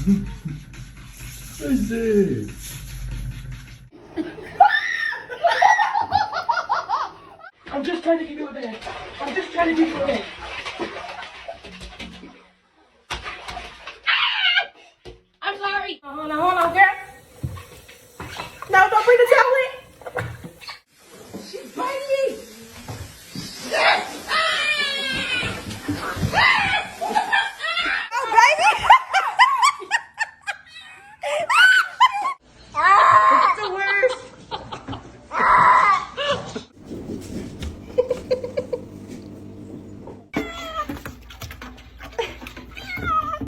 What is this? I'm just trying to give you a bed. I'm just trying to give you a bed. I'm sorry. No.